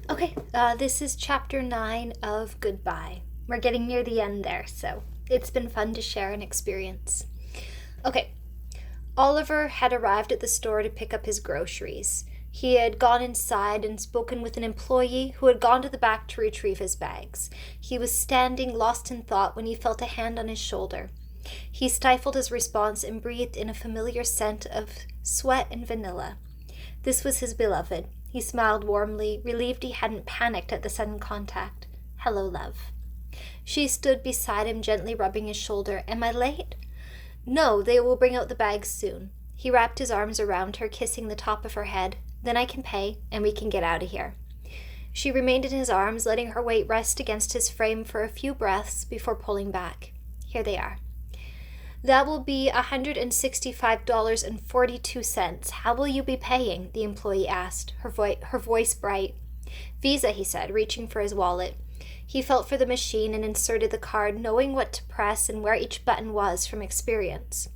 Okay, this is chapter 9 of Goodbye. We're getting near the end there, so it's been fun to share an experience. Okay, Oliver had arrived at the store to pick up his groceries. He had gone inside and spoken with an employee who had gone to the back to retrieve his bags. He was standing lost in thought when he felt a hand on his shoulder. He stifled his response and breathed in a familiar scent of sweat and vanilla. This was his beloved. He smiled warmly, relieved he hadn't panicked at the sudden contact. "Hello, love." She stood beside him, gently rubbing his shoulder. "Am I late?" "No, they will bring out the bags soon." He wrapped his arms around her, kissing the top of her head. "Then I can pay, and we can get out of here." She remained in his arms, letting her weight rest against his frame for a few breaths before pulling back. "Here they are." "That will be $165.42. How will you be paying?" the employee asked, her voice bright. "Visa," he said, reaching for his wallet. He felt for the machine and inserted the card, knowing what to press and where each button was from experience.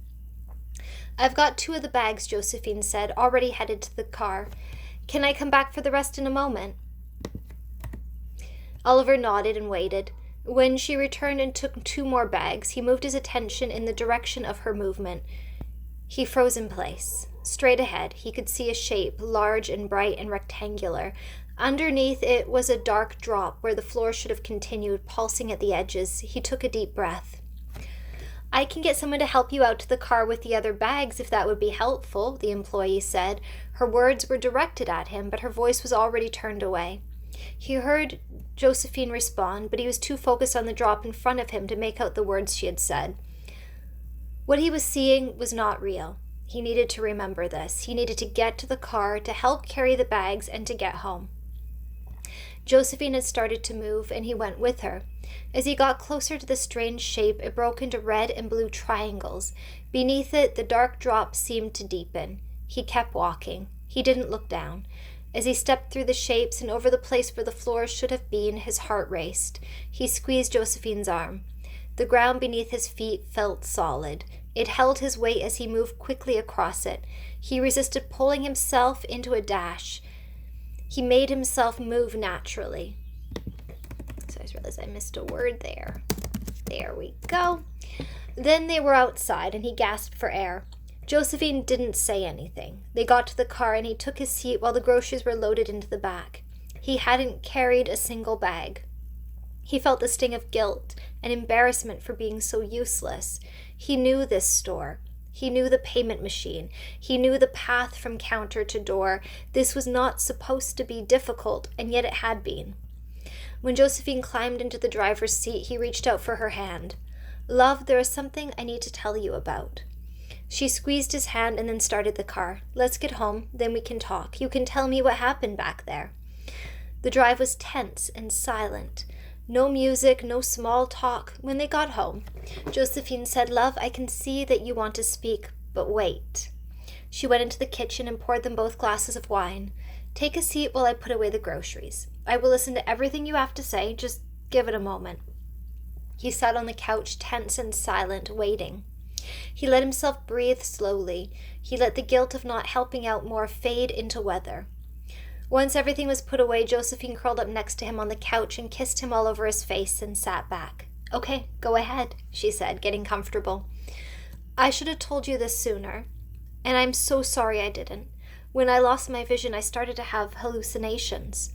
"I've got 2 of the bags," Josephine said, already headed to the car. "Can I come back for the rest in a moment?" Oliver nodded and waited. When she returned and took 2 more bags, he moved his attention in the direction of her movement. He froze in place. Straight ahead, he could see a shape, large and bright and rectangular. Underneath it was a dark drop where the floor should have continued, pulsing at the edges. He took a deep breath. "I can get someone to help you out to the car with the other bags if that would be helpful," the employee said. Her words were directed at him, but her voice was already turned away. He heard Josephine respond, but he was too focused on the drop in front of him to make out the words she had said. What he was seeing was not real. He needed to remember this. He needed to get to the car, to help carry the bags, and to get home. Josephine had started to move, and he went with her. As he got closer to the strange shape, it broke into red and blue triangles. Beneath it, the dark drop seemed to deepen. He kept walking. He didn't look down. As he stepped through the shapes and over the place where the floor should have been, his heart raced. He squeezed Josephine's arm. The ground beneath his feet felt solid. It held his weight as he moved quickly across it. He resisted pulling himself into a dash. He made himself move naturally. So I just realized I missed a word there. There we go. Then they were outside, and he gasped for air. Josephine didn't say anything. They got to the car, and he took his seat while the groceries were loaded into the back. He hadn't carried a single bag. He felt the sting of guilt and embarrassment for being so useless. He knew this store. He knew the payment machine. He knew the path from counter to door. This was not supposed to be difficult, and yet it had been. When Josephine climbed into the driver's seat, he reached out for her hand. "Love, there is something I need to tell you about." She squeezed his hand and then started the car. "Let's get home, then we can talk. You can tell me what happened back there." The drive was tense and silent. No music, no small talk. When they got home, Josephine said, "Love, I can see that you want to speak, but wait." She went into the kitchen and poured them both glasses of wine. "Take a seat while I put away the groceries. I will listen to everything you have to say. Just give it a moment." He sat on the couch, tense and silent, waiting. He let himself breathe slowly. He let the guilt of not helping out more fade into weather. Once everything was put away, Josephine curled up next to him on the couch and kissed him all over his face and sat back. "Okay, go ahead," she said, getting comfortable. "I should have told you this sooner, and I'm so sorry I didn't. When I lost my vision, I started to have hallucinations."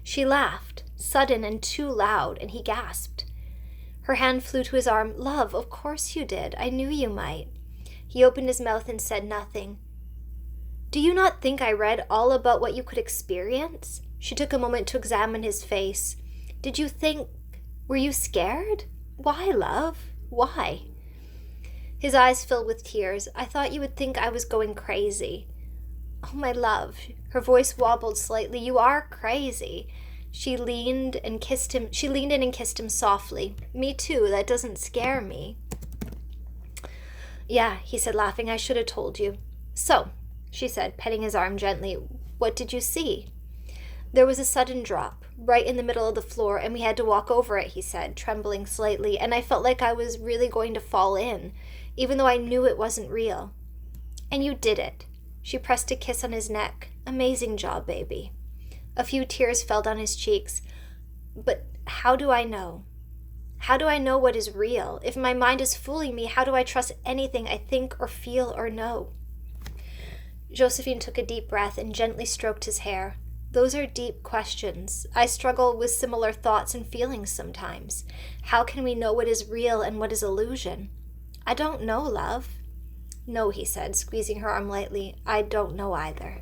She laughed, sudden and too loud, and he gasped. Her hand flew to his arm. "Love, of course you did. I knew you might." He opened his mouth and said nothing. "Do you not think I read all about what you could experience?" She took a moment to examine his face. "Did you think... Were you scared? Why, love? Why?" His eyes filled with tears. "I thought you would think I was going crazy." "Oh, my love." Her voice wobbled slightly. "You are crazy." She leaned in and kissed him softly. "Me too. That doesn't scare me." "Yeah," he said, laughing. "I should have told you." "So," she said, petting his arm gently, "what did you see?" "There was a sudden drop, right in the middle of the floor, and we had to walk over it," he said, trembling slightly, "and I felt like I was really going to fall in, even though I knew it wasn't real." "And you did it." She pressed a kiss on his neck. "Amazing job, baby." A few tears fell down his cheeks. But how do I know? How do I know what is real? If my mind is fooling me, how do I trust anything I think or feel or know? Josephine took a deep breath and gently stroked his hair. Those are deep questions. I struggle with similar thoughts and feelings sometimes. How can we know what is real and what is illusion? I don't know, love. No, he said, squeezing her arm lightly. I don't know either.